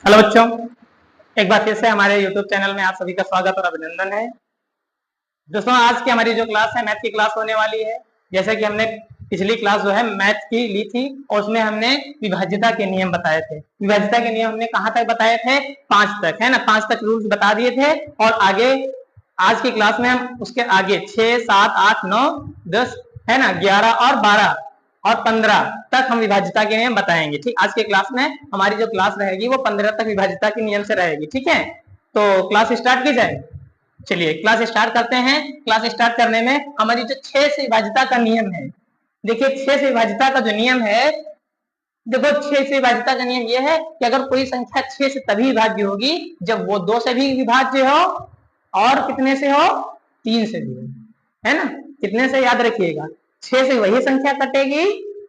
Hello बच्चों, एक बार फिर से हमारे YouTube चैनल में आप सभी का स्वागत और अभिनंदन है। दोस्तों, आज की हमारी जो क्लास है मैथ की क्लास होने वाली है। जैसे कि हमने पिछली क्लास जो है मैथ की ली थी और उसमें हमने विभाज्यता के नियम बताए थे। विभाज्यता के नियम हमने कहाँ तक बताए थे? 5 तक, है ना। 5 तक रूल्स बता दिए थे और आगे आज की क्लास में हम उसके आगे 6, 7, 8, 9, 10, है ना, 11 और 12 और 15 तक हम विभाज्यता के नियम बताएंगे। ठीक, आज के क्लास में हमारी जो क्लास रहेगी वो 15 तक विभाज्यता के नियम से रहेगी। ठीक है, तो क्लास स्टार्ट की जाए। चलिए क्लास स्टार्ट करते हैं। क्लास स्टार्ट करने में हमारी जो 6 से विभाज्यता का नियम है, देखिए 6 से विभाज्यता का जो नियम है, देखो 6 से विभाज्यता का नियम यह है कि अगर कोई संख्या 6 से तभी विभाज्य होगी जब वो 2 से भी विभाज्य हो और कितने से हो? 3 से भी, है ना। कितने से? याद रखिएगा, 6 से वही संख्या कटेगी,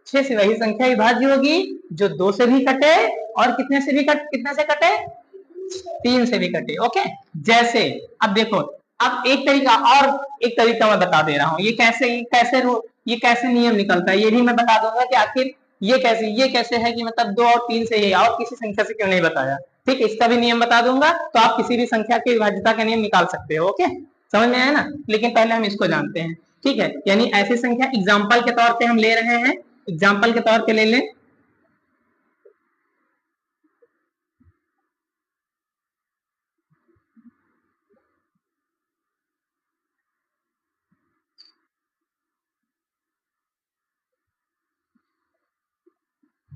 6 से वही संख्या विभाज्य होगी जो 2 से भी कटे और कितने से कटे? 3 से भी कटे। ओके, जैसे अब देखो, अब एक तरीका मैं बता दे रहा हूँ। ये कैसे नियम निकलता है ये भी मैं बता दूंगा कि आखिर ये कैसे है कि मतलब 2 और 3 से ही और किसी संख्या से क्यों नहीं बताया। ठीक, इसका भी नियम बता दूंगा तो आप किसी भी संख्या की विभाज्यता का नियम निकाल सकते हो। ओके, समझ में आया ना। लेकिन पहले हम इसको जानते हैं। ठीक है, यानी ऐसी संख्या एग्जाम्पल के तौर पे हम ले रहे हैं, एग्जाम्पल के तौर पे ले लें।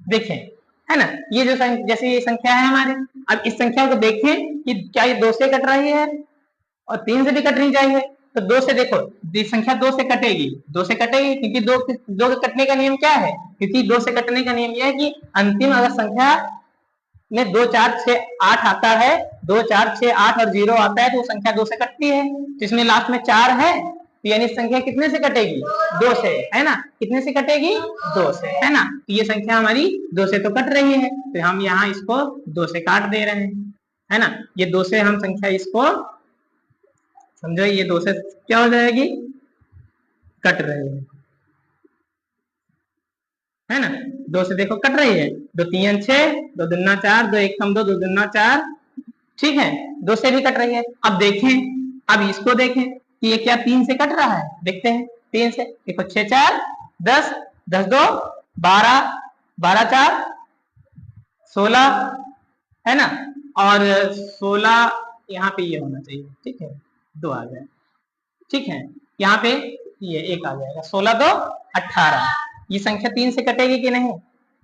देखें, है ना, ये जो जैसे ये संख्या है हमारे, अब इस संख्या को देखें कि क्या ये 2 से कट रही है और 3 से भी कटनी चाहिए। तो 2 से देखो, ये संख्या 2 से कटेगी, 2 से कटेगी क्योंकि दो के कटने का नियम क्या है? क्योंकि 2 से कटने का नियम यह है कि अंतिम अगर संख्या में 2, 4, 6, 8 आता है, 2, 4, 6, 8 और 0 आता है तो वो संख्या 2 से कटती है। तो इसमें लास्ट में 4 है तो यानी संख्या कितने से कटेगी? 2 से, है ना। कितने से कटेगी? 2 से, है ना। तो ये संख्या हमारी 2 से तो कट रही है तो हम यहाँ इसको 2 से काट दे रहे हैं, है ना। ये 2 से हम संख्या इसको समझो, ये 2 से क्या हो जाएगी? कट रही है ना। 2 से देखो कट रही है, 2 3 6, 2 दूना 4, 2 1 कम 2, 2 दूना 4। ठीक है, 2 से भी कट रही है। अब देखें, अब इसको देखें कि ये क्या 3 से कट रहा है? देखते हैं 3 से। देखो 6 4 10, 10 2 12, 12 4 16, है ना। और 16 यहाँ पे ये होना चाहिए। ठीक है, 2 आ जाए। ठीक है, यहाँ पे ये 1 आ जाएगा। 16 2 18। ये संख्या 3 से कटेगी कि नहीं?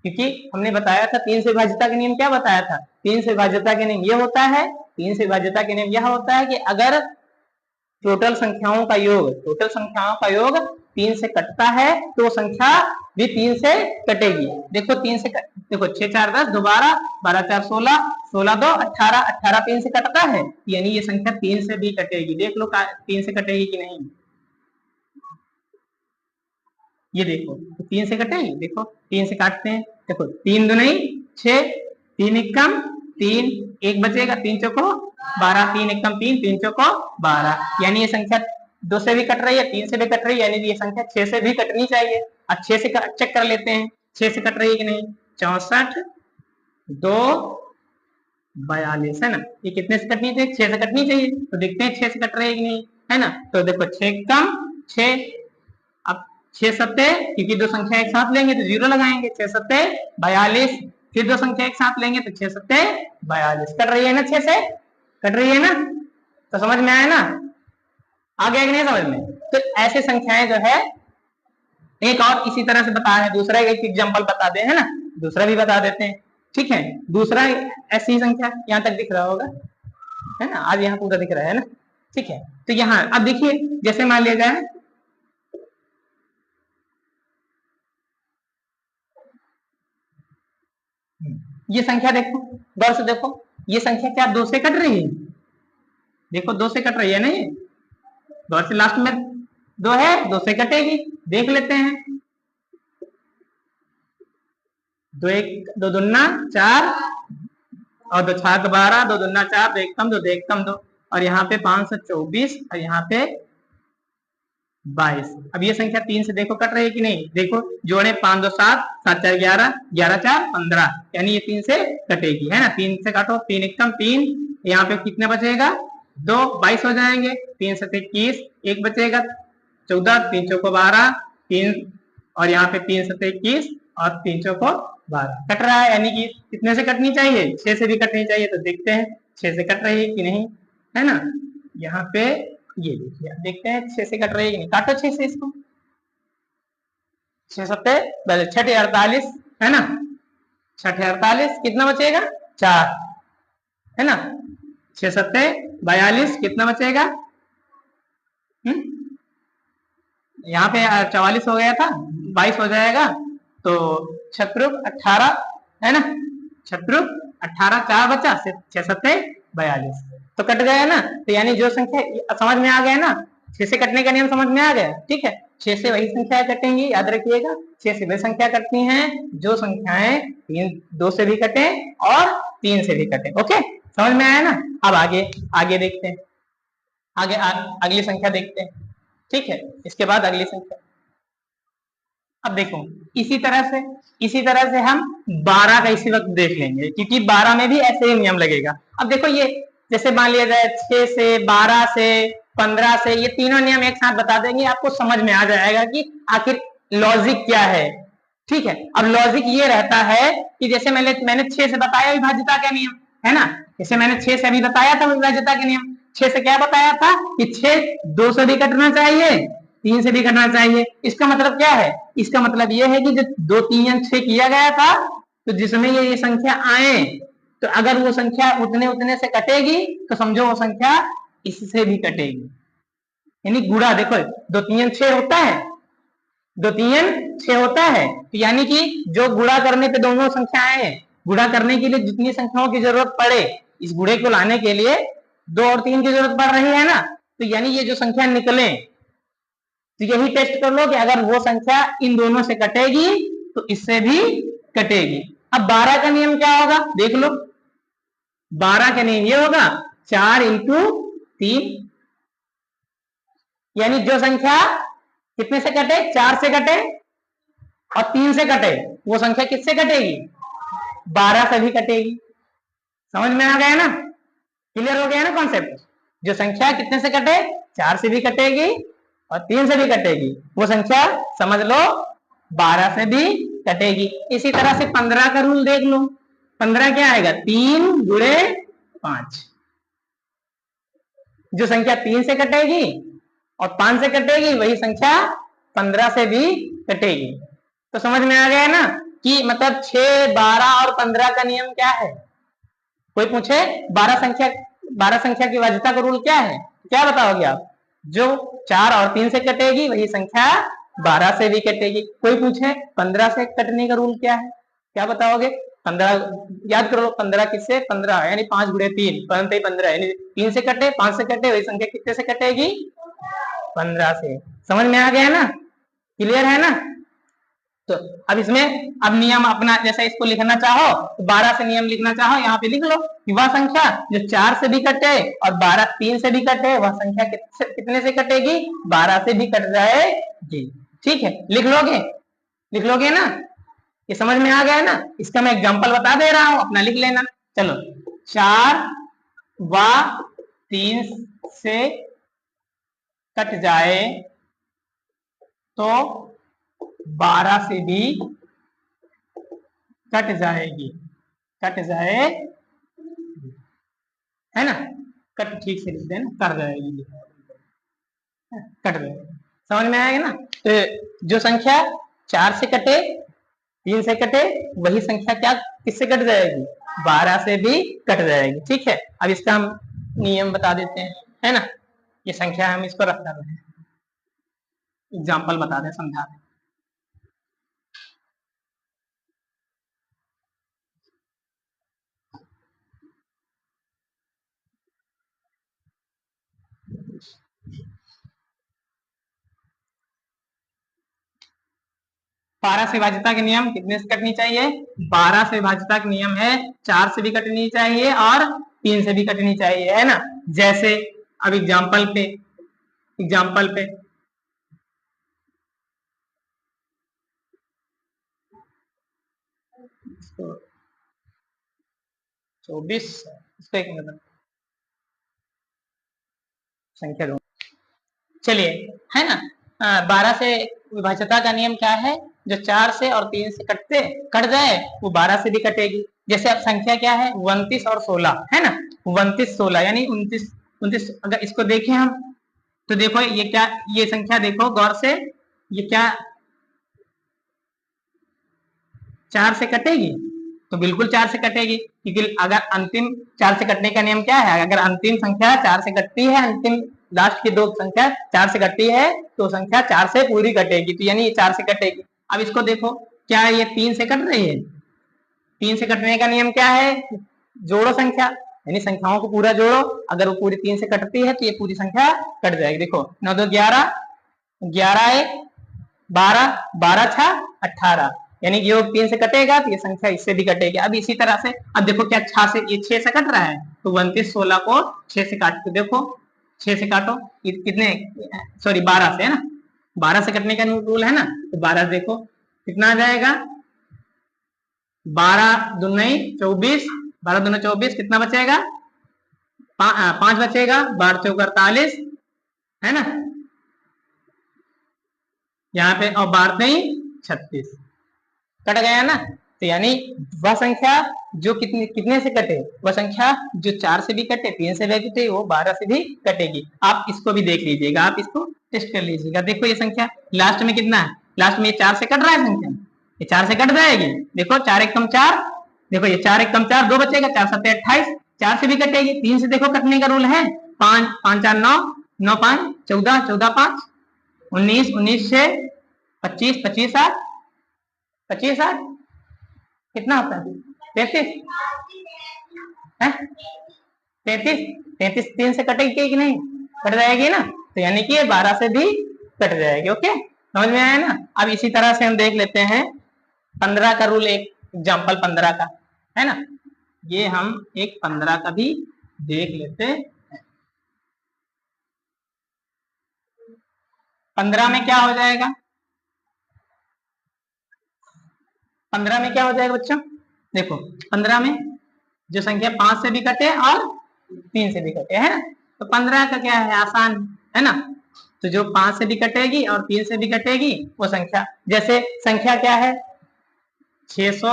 क्योंकि हमने बताया था 3 से विभाज्यता का नियम क्या बताया था? 3 से विभाज्यता के नियम ये होता है, 3 से विभाज्यता के नियम यह होता है कि अगर टोटल संख्याओं का योग 3 से कटता है तो वो संख्या भी 3 से कटेगी। देखो 3 से देखो 6 4 10 2 12, 12 4 16, 16 2 18, 18 3 से कटता है यानी ये संख्या 3 से भी कटेगी। देख लो 3 से कटेगी कि नहीं। ये देखो, तो 3 से कटेगी। देखो 3 से काटते हैं, देखो 3 दूनी 6, 3 एक कम 3, 1 बचेगा, 3 चौको 12, 3 एक कम 3, 3 चौको 12। यानी ये संख्या 2 से भी कट रही है, 3 से भी कट रही है, यानी ये संख्या 6 से भी कटनी चाहिए। अब 6 से चेक कर लेते हैं 6 से कट रही है कि नहीं। 64 2 42, है ना। ये कितने से कटनी चाहिए? 6 से कटनी चाहिए। तो देखते हैं 6 से कट रही है कि नहीं, है ना। तो देखो 6 कम 6, अब 6 सत्ते, क्योंकि दो संख्या एक साथ लेंगे तो 0 लगाएंगे, 6 सत्ते 42। फिर दो संख्या एक साथ लेंगे तो 6 सत्ते 42। कट रही है ना? 6 से कट रही है ना। तो समझ में आया ना? आ गया कि नहीं समझ में? तो ऐसे संख्याएं जो है, एक और इसी तरह से बता है, दूसरा एक एग्जांपल बता दे, है ना। दूसरा भी बता देते हैं। ठीक है, दूसरा ऐसी संख्या यहाँ तक दिख रहा होगा, है ना। आज यहाँ पूरा दिख रहा है ना। ठीक है, तो यहाँ अब देखिए, जैसे मान लिया जाए ये संख्या, देखो गौर से देखो, ये संख्या क्या 2 से कट रही है? देखो 2 से कट रही है नहीं, गौर से, लास्ट में 2 है, 2 से कटेगी। देख लेते हैं, 2 1 2 दूना 4 और 2 छाक 12, 2 दूना 4, 2 एक कम 2, 2 एक कम 2 और यहाँ पे 524 और यहाँ पे 22। अब ये संख्या 3 से देखो कट रही है कि नहीं, देखो जोड़े 5 2 7, 7 4 11, 11 4 15, यानी ये 3 से कटेगी, है ना। 3 से काटो, 3 एकम 3, यहाँ पे कितना बचेगा 2, 22 हो जाएंगे। 3 7 21, 1 बचेगा 14, 3 चौको 12, 3 और यहाँ पे 3 7 21 और 3 चौको 12 कट रहा है, यानी कि कितने से कटनी चाहिए, 6 से भी कटनी चाहिए। तो देखते हैं 6 से कट रही है कि नहीं, है ना। यहाँ पे ये देखिए, देखते हैं 6 से कट रही है कि नहीं, काटो 6 से इसको। 6 सत्ते 6 48, है ना। 6 48 कितना बचेगा 4, है ना। 6 सत्ते 42 कितना बचेगा, यहाँ पे 44 हो गया था, 22 हो जाएगा। तो छत्रुक 18, है ना, छत्रुक 18, 4 बचा, 6 सत्ते 42, तो कट गया ना। तो यानी जो संख्या समझ में आ गया ना, 6 से कटने का नियम समझ में आ गया, ठीक है। 6 से वही संख्या कटेंगी, याद रखिएगा। 6 से वही संख्या कटती हैं जो संख्याएं 2 से भी कटे और 3 से भी कटे। ओके, समझ में आया ना। अब आगे देखते हैं, आगे अगली संख्या देखते हैं, ठीक है। इसके बाद अगली संख्या, अब देखो इसी तरह से हम 12 का इसी वक्त देख लेंगे, क्योंकि 12 में भी ऐसे ही नियम लगेगा। अब देखो ये जैसे मान लिया जाए 6 से 12 से 15 से, ये तीनों नियम एक साथ बता देंगे, आपको समझ में आ जाएगा कि आखिर लॉजिक क्या है, ठीक है। अब लॉजिक ये रहता है कि जैसे मैंने 6 से बताया विभाज्यता का नियम, है ना। जैसे मैंने 6 से अभी बताया था विभाज्यता के नियम, 6 से क्या बताया था कि 6 2 से भी कटना चाहिए, 3 से भी कटना चाहिए। इसका मतलब क्या है, इसका मतलब यह है कि जब 2 3 6 किया गया था, तो जिसमें ये संख्या आए, तो अगर वो संख्या उतने से कटेगी तो समझो वो संख्या इससे भी कटेगी, यानी गुणा। देखो 2 3 6 होता है, 2 3 6 होता है, तो यानी कि जो गुणा करने पे दोनों संख्याएं, गुणा करने के लिए जितनी संख्याओं की जरूरत पड़े, इस गुणे को लाने के लिए 2 और 3 की जरूरत पड़ रही है ना, तो यानी ये जो संख्या निकले, तो यही टेस्ट कर लो कि अगर वो संख्या इन दोनों से कटेगी तो इससे भी कटेगी। अब 12 का नियम क्या होगा, देख लो। 12 का नियम ये होगा 4 इंटू 3, यानी जो संख्या कितने से कटे, 4 से कटे और 3 से कटे, वो संख्या किससे कटेगी, 12 से भी कटेगी। समझ में आ गया ना, क्लियर हो गया ना कॉन्सेप्ट। जो संख्या कितने से कटे, 4 से भी कटेगी और 3 से भी कटेगी, वो संख्या समझ लो 12 से भी कटेगी। इसी तरह से 15 का रूल देख लो। 15 क्या आएगा, 3 गुणे 5। जो संख्या 3 से कटेगी और 5 से कटेगी, वही संख्या 15 से भी कटेगी। तो समझ में आ गया ना कि मतलब 6 12 और 15 का नियम क्या है। कोई पूछे 12 संख्या की विभाज्यता का रूल क्या है, क्या बताओगे आप। जो 4 और 3 से कटेगी वही संख्या 12 से भी कटेगी। कोई पूछे 15 से कटने का रूल क्या है, क्या बताओगे। 15 याद करो, 15 किससे, 15 यानी 5 गुणे 3 15, यानी 3 से कटे 5 से कटे, वही संख्या कितने से कटेगी, 15 से। समझ में आ गया ना, क्लियर है ना। तो अब इसमें अब नियम अपना, जैसे इसको लिखना चाहो तो 12 से नियम लिखना चाहो, यहाँ पे लिख लो कि वह संख्या जो 4 से भी कटे और 12 3 से भी कटे, वह संख्या कितने से कटेगी, 12 से भी कट जाएगी। ठीक है, लिख लोगे ना, ये समझ में आ गया ना। इसका मैं एग्जांपल बता दे रहा हूं, अपना लिख लेना। चलो 4 व 3 से कट जाए तो 12 से भी कट जाएगी, कट जाए, है ना। कट ठीक से लिख देना, कर जाएगी, कट जाएगी। समझ में आएगा ना। तो जो संख्या 4 से कटे 3 से कटे, वही संख्या क्या किससे कट जाएगी, 12 से भी कट जाएगी। ठीक है, अब इसका हम नियम बता देते हैं, है ना। ये संख्या हम इसको रख कर रहे हैं, एग्जाम्पल बता दें, समझा दें। बारह से विभाज्यता के नियम कितने से कटनी चाहिए, 12 से विभाज्यता का नियम है 4 से भी कटनी चाहिए और 3 से भी कटनी चाहिए, है ना। जैसे अब एग्जाम्पल पे 24, इसको एक मिनट संख्या दो, चलिए, है ना। 12 से विभाज्यता का नियम क्या है, जो 4 से और 3 से कट जाए वो 12 से भी कटेगी। जैसे अब संख्या क्या है, 29 और 16, है ना, 29 16 यानी 29 29। अगर इसको देखें हम तो देखो ये क्या, ये संख्या देखो गौर से, ये क्या 4 से कटेगी, तो बिल्कुल 4 से कटेगी, क्योंकि अगर अंतिम 4 से कटने का नियम क्या है, अगर अंतिम संख्या 4 से कटती है, अंतिम लास्ट की दो संख्या 4 से कटती है तो संख्या 4 से पूरी कटेगी, तो यानी ये 4 से कटेगी। अब इसको देखो, क्या ये 3 से कट रही है, 3 से कटने का नियम क्या है, जोड़ो संख्या, यानी संख्याओं को पूरा जोड़ो, अगर वो पूरी 3 से कटती है तो ये पूरी संख्या कट जाएगी। देखो 9 2 11, 11 1 12, 12 6 18, यानी योग 3 से कटेगा तो ये संख्या इससे भी कटेगी। अब इसी तरह से अब देखो क्या 6 से, ये 6 से कट रहा है तो 29 16 को 6 से काट के देखो, 6 से काटो, कितने, सॉरी 12 से, है ना, 12 से कटने का रूल है ना, तो 12 देखो कितना आ जाएगा, 12 दूनी 24, 12 दूनी 24, कितना बचेगा, 5 बचेगा, 12 चौक 48, है ना, यहाँ पे, और 12 नहीं 36, कट गया ना। तो यानी वह संख्या जो कितने से कटे, वह संख्या जो 4 से भी कटे, 3 से भी कटे, वो 12 से भी कटेगी। आप इसको भी देख लीजिएगा, आप इसको टेस्ट कर लीजिएगा। देखो ये संख्या लास्ट में कितना है, लास्ट में ये 4 से कट रहा है संख्या, ये 4 से कट जाएगी, देखो 4 1 कम 4, देखो ये 4 1 कम 4 2 बचेगा, 4 7 28, 4 से भी कटेगी, 3 से देखो कटने का रूल है, 5 5 4 9, 9 5 14, 14 5 19, 19 6 25, 25 8, 25 8 कितना होता है, 33 है, 33 33 3 से कटेगी कि नहीं, कट जाएगी ना, तो यानी कि ये 12 से भी कट जाएगी। ओके, समझ में आया ना। अब इसी तरह से हम देख लेते हैं 15 का रूल, एक एग्जांपल 15 का, है ना, ये हम एक 15 का भी देख लेते हैं। 15 में क्या हो जाएगा, 15 में क्या हो जाएगा बच्चों, देखो 15 में जो संख्या 5 से भी कटे और 3 से भी कटे, है ना, तो 15 का क्या है, आसान है ना, तो जो 5 से भी कटेगी और 3 से भी कटेगी वो संख्या, जैसे संख्या क्या है 600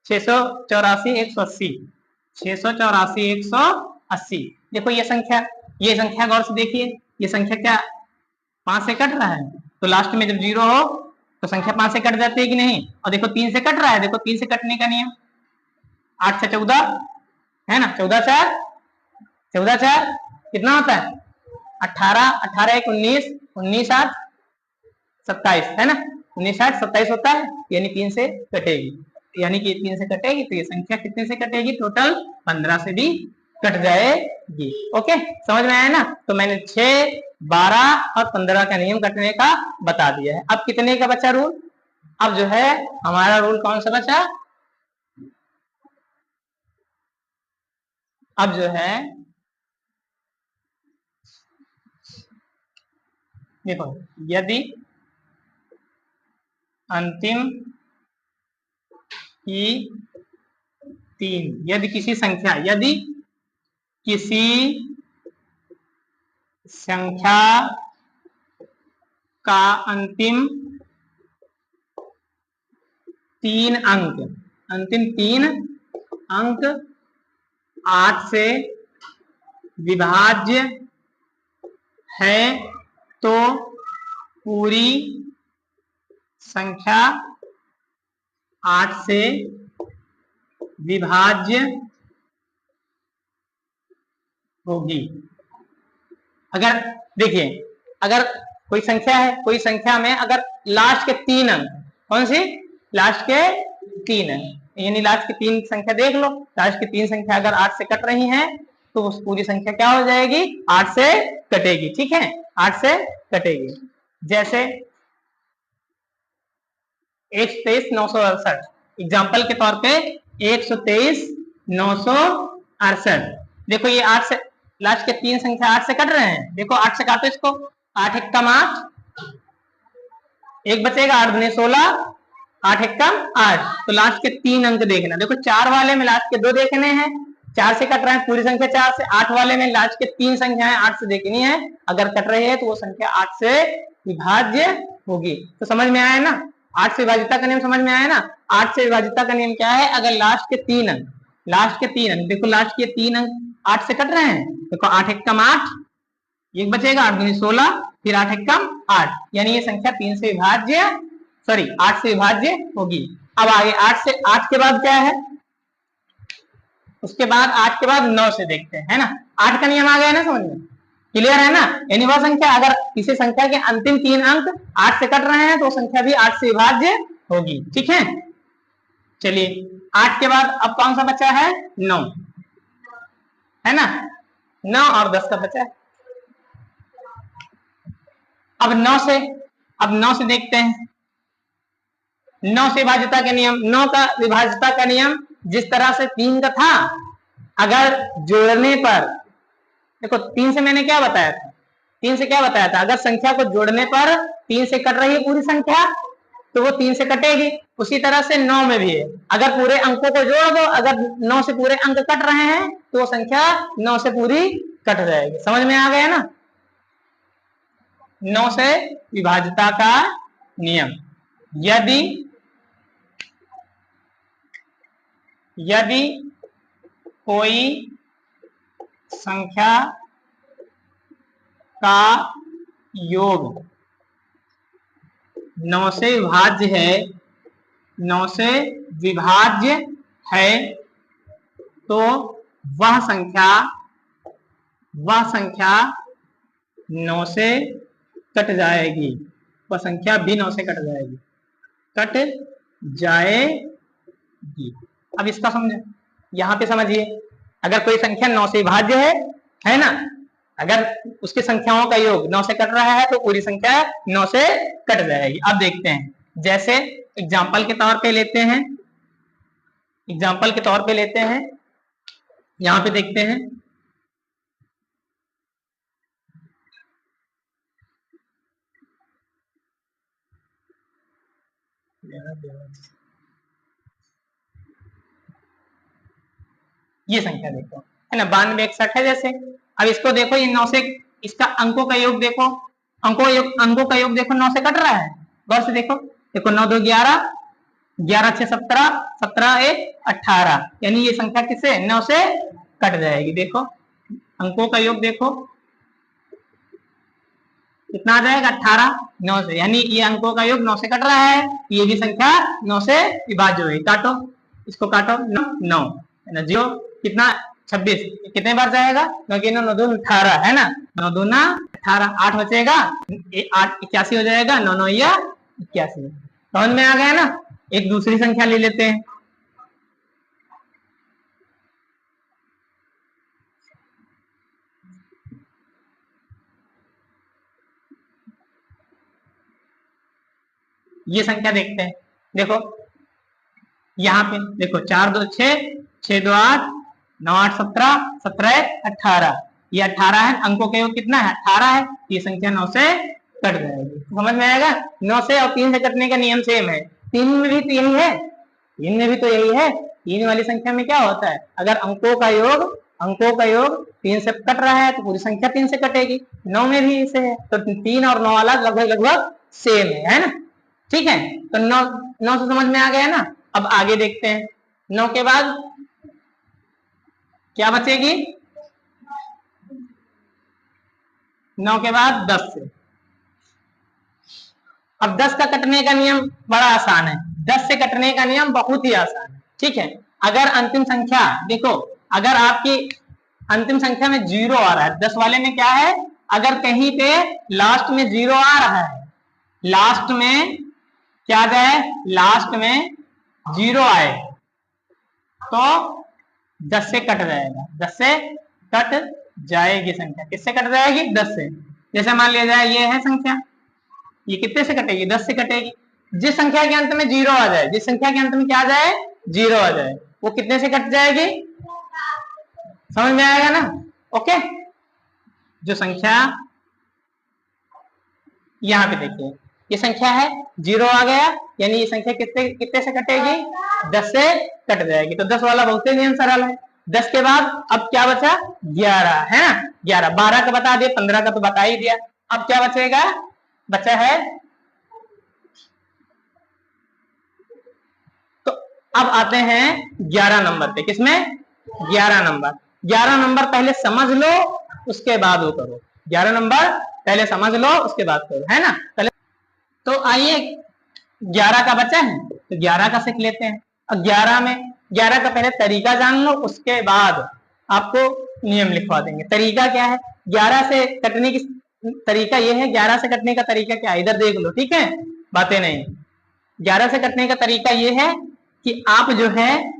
684 180, 684 180, देखो ये संख्या गौर से देखिए, ये संख्या क्या 5 से कट रहा है, तो लास्ट में जब 0 हो तो संख्या 5 से कट जाती है कि नहीं, और देखो 3 से कट रहा है, देखो 3 से कटने का नियम 8 से 14, है ना, 14 4 कितना होता है 18, 18 1 19, 19 8 27, है ना, 19 8 27 होता है, यानी 3 से कटेगी, यानी कि 3 से कटेगी तो ये संख्या कितने से कटेगी, टोटल 15 से भी कट जाएगी। ओके, समझ में आया ना। तो मैंने 6 12 और 15 का नियम कटने का बता दिया है। अब कितने का बचा रूल, अब जो है हमारा रूल कौन सा बचा, अब जो है देखो, यदि अंतिम की 3, यदि किसी संख्या का अंतिम 3 अंक 8 से विभाज्य है तो पूरी संख्या 8 से विभाज्य होगी। अगर देखिए, अगर कोई संख्या है, कोई संख्या में अगर लास्ट के 3 अंक, कौन सी, लास्ट के 3 अंक, यानी लास्ट की 3 संख्या देख लो, लास्ट की 3 संख्या अगर 8 से कट रही हैं तो उस पूरी संख्या क्या हो जाएगी, 8 से कटेगी। ठीक है, 8 से कटेगी। जैसे 123 968, एग्जाम्पल के तौर पे 123 968, देखो ये 8 से लास्ट के 3 संख्या 8 से कट रहे हैं, देखो 8 से काटो इसको, 8 1 कम 8, 1 बचेगा, 8 दूनी 16, 8 एकम 8, तो लास्ट के 3 अंक देखना। देखो 4 वाले में लास्ट के 2 देखने हैं, 4 से कट रहे हैं, पूरी संख्या 4 से। 8 वाले में लास्ट के 3 संख्या है 8 से देखनी है, अगर कट रही है तो वो संख्या 8 से विभाज्य होगी। तो समझ में आया ना, 8 से विभाजिता का नियम समझ में आया ना। 8 से विभाजिता का नियम क्या है, अगर लास्ट के 3 अंक, लास्ट के 3 अंक देखो, लास्ट के 3 अंक 8 से कट रहे हैं, देखो 8 एकम 8, एक बचेगा 8 दूनी 16, फिर 8 एकम 8, यानी ये संख्या 3 से विभाज्य, सॉरी 8 से विभाज्य होगी। अब आगे 8 से 8 के बाद क्या है, उसके बाद 8 के बाद 9 से देखते हैं, है ना। 8 का नियम आ गया ना समझ में, क्लियर है ना। यानी वह संख्या अगर किसी संख्या के अंतिम 3 अंक 8 से कट रहे हैं तो संख्या भी 8 से विभाज्य होगी, ठीक है। चलिए 8 के बाद अब कौन सा बचा है, 9, है ना। 9 और 10 का बचा है। अब 9 से देखते हैं 9 से विभाज्यता का नियम। 9 का विभाज्यता का नियम जिस तरह से 3 का था, अगर जोड़ने पर, देखो 3 से मैंने क्या बताया था, 3 से क्या बताया था, अगर संख्या को जोड़ने पर 3 से कट रही है पूरी संख्या तो वो 3 से कटेगी। उसी तरह से 9 में भी है, अगर पूरे अंकों को जोड़ दो, अगर 9 से पूरे अंक कट रहे हैं तो वो संख्या 9 से पूरी कट जाएगी। समझ में आ गया ना, 9 से विभाज्यता का नियम। यदि कोई संख्या का योग 9 से विभाज्य है, 9 से विभाज्य है, तो वह संख्या 9 से कट जाएगी, वह संख्या भी 9 से कट जाएगी। अब इसका समझे, यहाँ पे समझिए, अगर कोई संख्या 9 से विभाज्य है ना, अगर उसकी संख्याओं का योग 9 से कट रहा है तो पूरी संख्या 9 से कट जाएगी। अब देखते हैं, जैसे एग्जाम्पल के तौर पे लेते हैं, यहाँ पे देखते हैं, ये संख्या देखो, है ना, 9261 है जैसे। अब इसको देखो, ये 9 से, इसका अंकों का योग देखो, अंकों का योग देखो, 9 से कट रहा है, गौर से देखो, 9 2 11, 11 6 17, 17 1 18, यानी ये संख्या किससे 9 से कट जाएगी। देखो अंकों का योग देखो कितना आ जाएगा, 18 9 से, यानी ये अंकों का योग 9 से कट रहा है, ये भी संख्या 9 से विभाज्य हुई। काटो, इसको काटो, 9 है ना, 0 कितना 26, कितने बार जाएगा, क्योंकि 9 2 18 है ना, 9 2 18, 8 बचेगा, 8 81 हो जाएगा, 9 9 या 81। समझ में आ गया ना। एक दूसरी संख्या ले लेते हैं, ये संख्या देखते हैं। देखो यहाँ पे देखो, 4 2 6, 6 2 8, 9 8 17, 17 18, ये 18 है, अंकों का योग कितना है 18 है, ये संख्या 9 से कट जाएगी। समझ में आएगा, 9 से और 3 से कटने का नियम सेम है, 3 में भी तो यही है, 3 में भी तो यही है। 3 वाली संख्या में क्या होता है, अगर अंकों का योग 3 से कट रहा है तो पूरी संख्या 3 से कटेगी। 9 में भी इसे है, तो 3 और 9 वाला लगभग सेम है ना, ठीक है। तो 9 से समझ में आ गया ना। अब आगे देखते हैं, 9 के बाद क्या बचेगी, 9 के बाद 10 से। अब 10 का कटने का नियम बड़ा आसान है, 10 से कटने का नियम बहुत ही आसान है, ठीक है। अगर अंतिम संख्या देखो, अगर आपकी अंतिम संख्या में 0 आ रहा है, 10 वाले में क्या है, अगर कहीं पे लास्ट में 0 आ रहा है, लास्ट में क्या जाए, लास्ट में 0 आए तो 10 से कट जाएगा, 10 से कट जाएगी संख्या, किससे कट जाएगी 10 से। जैसे मान लिया जाए ये है संख्या, ये कितने से कटेगी 10 से कटेगी। जिस संख्या के अंत में 0 आ जाए, जिस संख्या के अंत में क्या आ जाए 0 आ जाए, वो कितने से कट जाएगी, समझ में आएगा ना। ओके, जो संख्या यहाँ पे देखिए, ये संख्या है, 0 आ गया, यानी ये संख्या कितने कितने से कटेगी, 10 से कट जाएगी। तो 10 वाला बहुत ही सरल है। 10 के बाद अब क्या बचा, 11 है ना, 11, 12 का बता दिया, 15 का तो बता ही दिया। अब क्या बचेगा, बचा है, तो अब आते हैं 11 नंबर पे। किसमें, 11 नंबर। 11 नंबर पहले समझ लो, उसके बाद वो करो। 11 नंबर पहले समझ लो, उसके बाद करो, है ना। पहले तो आइए 11 का बचा है, तो 11 का सीख लेते हैं। अब 11 में 11 का पहले तरीका जान लो, उसके बाद आपको नियम लिखवा देंगे। तरीका क्या है, 11 से कटने की तरीका ये है, 11 से कटने का तरीका क्या है, इधर देख लो, ठीक है, बातें नहीं। 11 से कटने का तरीका ये है कि आप जो है,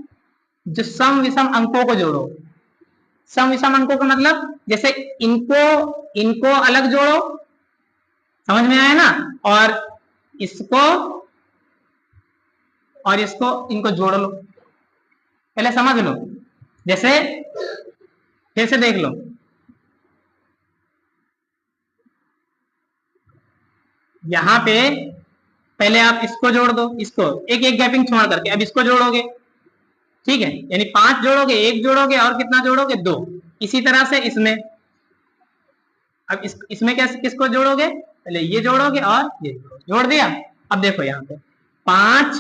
जो सम विषम अंकों को जोड़ो। सम विषम अंकों का मतलब, जैसे इनको इनको अलग जोड़ो, समझ में आया ना, और इसको और इसको, इनको जोड़ लो, पहले समझ लो। जैसे फिर से देख लो, यहां पे पहले आप इसको जोड़ दो, इसको एक एक गैपिंग छोड़ करके, अब इसको जोड़ोगे, ठीक है, यानी 5 जोड़ोगे, 1 जोड़ोगे और कितना जोड़ोगे, 2। इसी तरह से इसमें, अब इसमें कैसे किसको जोड़ोगे, पहले ये जोड़ोगे और ये जोड़ दिया। अब देखो यहाँ पे 5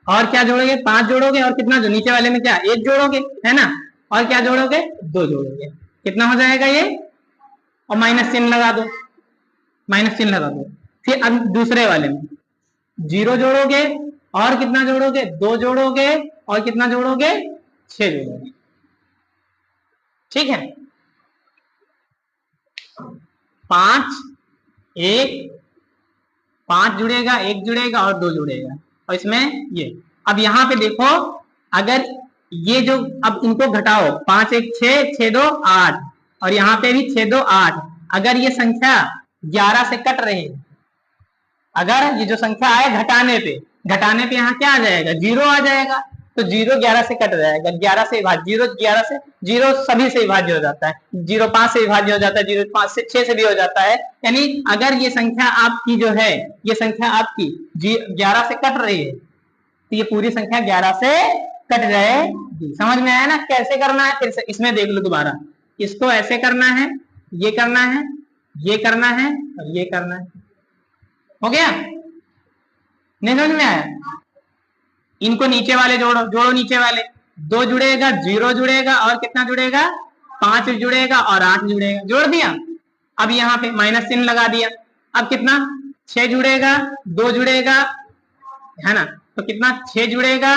और क्या जोड़ोगे, 5 जोड़ोगे और कितना, जो नीचे वाले में क्या, 1 जोड़ोगे, है ना, और क्या जोड़ोगे, 2 जोड़ोगे, कितना हो जाएगा ये, और माइनस चिन्ह लगा दो, माइनस चिन्ह लगा दो। फिर अब दूसरे वाले में 0 जोड़ोगे और कितना जोड़ोगे, 2 जोड़ोगे और कितना जोड़ोगे, 6 जोड़ोगे, ठीक है। 5 जुड़ेगा, 1 जुड़ेगा और 2 जुड़ेगा, और इसमें ये। अब यहाँ पे देखो, अगर ये जो, अब इनको घटाओ, 5 1 6, 6 2 8, और यहाँ पे भी 6 2 8। अगर ये संख्या 11 से कट रही है, अगर ये जो संख्या आए घटाने पे यहाँ क्या आ जाएगा, 0 आ जाएगा। तो 0 11 से कट जाएगा, 11 से विभाज्य, 0 11 से, 0 सभी से विभाज्य हो जाता है, 0 5 से विभाज्य हो जाता है, 0 5 से 6 से भी हो जाता है। यानी अगर ये संख्या आपकी जो है, ये संख्या आपकी 11 से कट रही है, तो ये पूरी संख्या 11 से कट जाएगी। समझ में आया ना कैसे करना है, फिर से इसमें देख लो दोबारा, इसको ऐसे करना है, ये करना है, ये करना है और ये करना है, हो गया, नहीं समझ में आया। इनको नीचे वाले जोड़ो नीचे वाले, 2 जुड़ेगा, 0 जुड़ेगा और कितना जुड़ेगा, 5 जुड़ेगा और 8 जुड़ेगा, जोड़ दिया। अब यहाँ पे माइनस चिन्ह लगा दिया। अब कितना, 6 जुड़ेगा, 2 जुड़ेगा, है ना, तो कितना, 6 जुड़ेगा,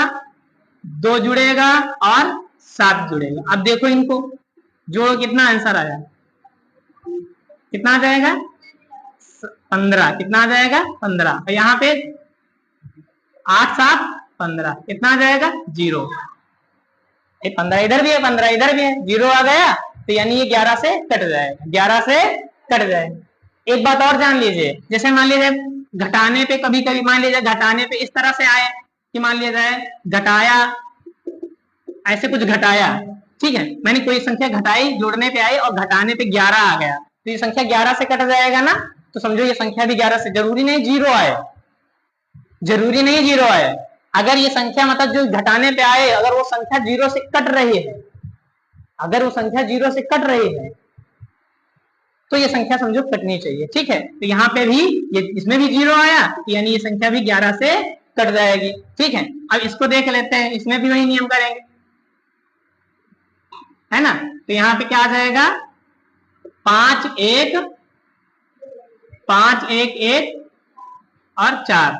2 जुड़ेगा और 7 जुड़ेगा। अब देखो इनको जोड़ो, कितना आंसर आया, कितना आ जाएगा, 15। कितना आ जाएगा, 15। और यहाँ पे 8 7 15, कितना आ जाएगा, 0। 15 इधर भी है, 15 इधर भी है, 0 आ गया, तो यानी ये 11 से कट जाएगा, 11 से कट जाएगा। एक बात और जान लीजिए, जैसे मान लीजिए घटाने पे, कभी कभी मान लीजिए घटाने पे इस तरह से आए कि मान लिया जाए घटाया, ऐसे कुछ घटाया, ठीक है, मैंने कोई संख्या घटाई, जोड़ने पे आई और घटाने पे 11 आ गया, तो ये संख्या 11 से कट जाएगा ना, तो समझो ये संख्या भी 11 से, जरूरी नहीं 0 आए, जरूरी नहीं 0 आए। अगर ये संख्या मतलब जो घटाने पे आए, अगर वो संख्या 0 से कट रही है, अगर वो संख्या 0 से कट रही है, तो ये संख्या समझो कटनी चाहिए, ठीक है। तो यहाँ पे भी ये, इसमें भी 0 आया, यानी ये संख्या भी 11 से कट जाएगी, ठीक है। अब इसको देख लेते हैं, इसमें भी वही नियम करेंगे, है ना। तो यहाँ पे क्या आ जाएगा, 5 1 5 1 1 और 4,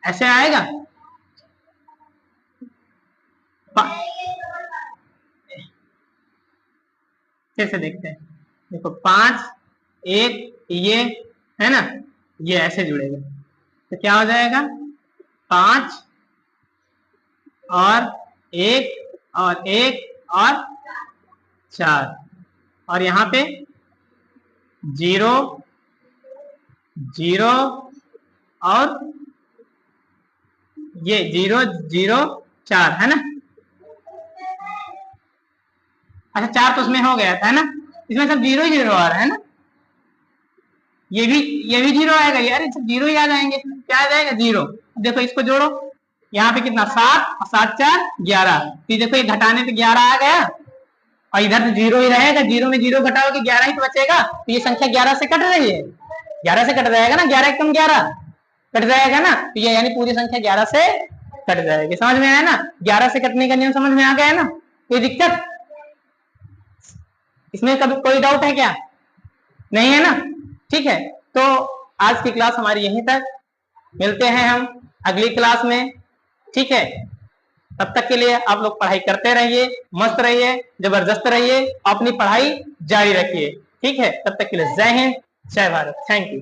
ऐसे आएगा। कैसे देखते हैं, देखो 5 1 ये, है ना, ये ऐसे जुड़ेगा, तो क्या हो जाएगा, 5 और 1 और 1 और 4, और यहाँ पे 0 0 और ये 0 0 4, है ना। अच्छा 4 तो उसमें हो गया था, है ना, इसमें सब 0 ही 0 आ रहा है ना, ये भी जीरो आएगा यार, जीरो ही आ जाएंगे, क्या आ जाएगा जीरो। देखो इसको जोड़ो, यहाँ पे कितना 7 और 7 4 11, तो देखो ये घटाने पे 11 आ गया, और इधर तो जीरो ही रहेगा, जीरो में जीरो घटाओगे 11 ही तो बचेगा, तो ये संख्या 11 से कट रही है, 11 से कट जाएगा ना, 11 एकम 11 कट जाएगा ना, तो ये यानी पूरी संख्या 11 से कट जाएगी। समझ में आया ना, 11 से कटने का नियम समझ में आ गया ना, कोई दिक्कत इसमें कभी कोई डाउट है क्या? नहीं है ना, ठीक है। तो आज की क्लास हमारी यहीं तक, मिलते हैं हम अगली क्लास में, ठीक है। तब तक के लिए आप लोग पढ़ाई करते रहिए, मस्त रहिए, जबरदस्त रहिए, अपनी पढ़ाई जारी रखिए, ठीक है। तब तक के लिए जय हिंद, जय भारत, थैंक यू।